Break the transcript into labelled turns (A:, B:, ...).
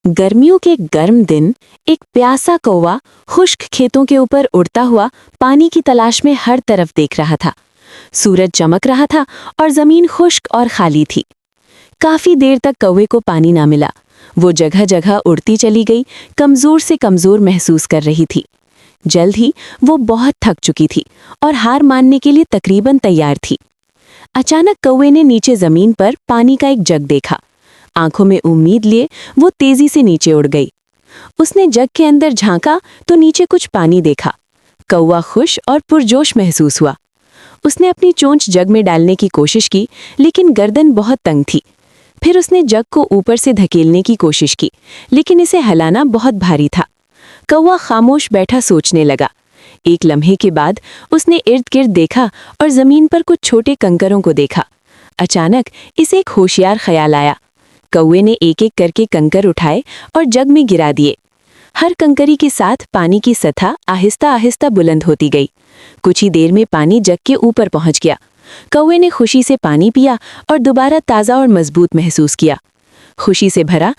A: गर्मियों के गर्म दिन एक प्यासा कौवा खुश्क खेतों के ऊपर उड़ता हुआ पानी की तलाश में हर तरफ देख रहा था। सूरज चमक रहा था और जमीन खुश्क और खाली थी। काफी देर तक कौवे को पानी ना मिला। वो जगह जगह उड़ती चली गई, कमजोर से कमजोर महसूस कर रही थी। जल्द ही वो बहुत थक चुकी थी और हार मानने के लिए तकरीबन तैयार थी। अचानक कौवे ने नीचे जमीन पर पानी का एक जग देखा। आंखों में उम्मीद लिए वो तेजी से नीचे उड़ गई। उसने जग के अंदर झांका तो नीचे कुछ पानी देखा। कौवा खुश और पुरजोश महसूस हुआ। उसने अपनी चोंच जग में डालने की कोशिश की, लेकिन गर्दन बहुत तंग थी। फिर उसने जग को ऊपर से धकेलने की कोशिश की, लेकिन इसे हिलाना बहुत भारी था। कौवा खामोश बैठा सोचने लगा। एक लम्हे के बाद उसने इर्द गिर्द देखा और जमीन पर कुछ छोटे कंकरों को देखा। अचानक इसे एक होशियार ख्याल आया। कौवे ने एक एक करके कंकर उठाए और जग में गिरा दिए। हर कंकरी के साथ पानी की सतह आहिस्ता आहिस्ता बुलंद होती गई। कुछ ही देर में पानी जग के ऊपर पहुंच गया। कौवे ने खुशी से पानी पिया और दोबारा ताज़ा और मजबूत महसूस किया। खुशी से भरा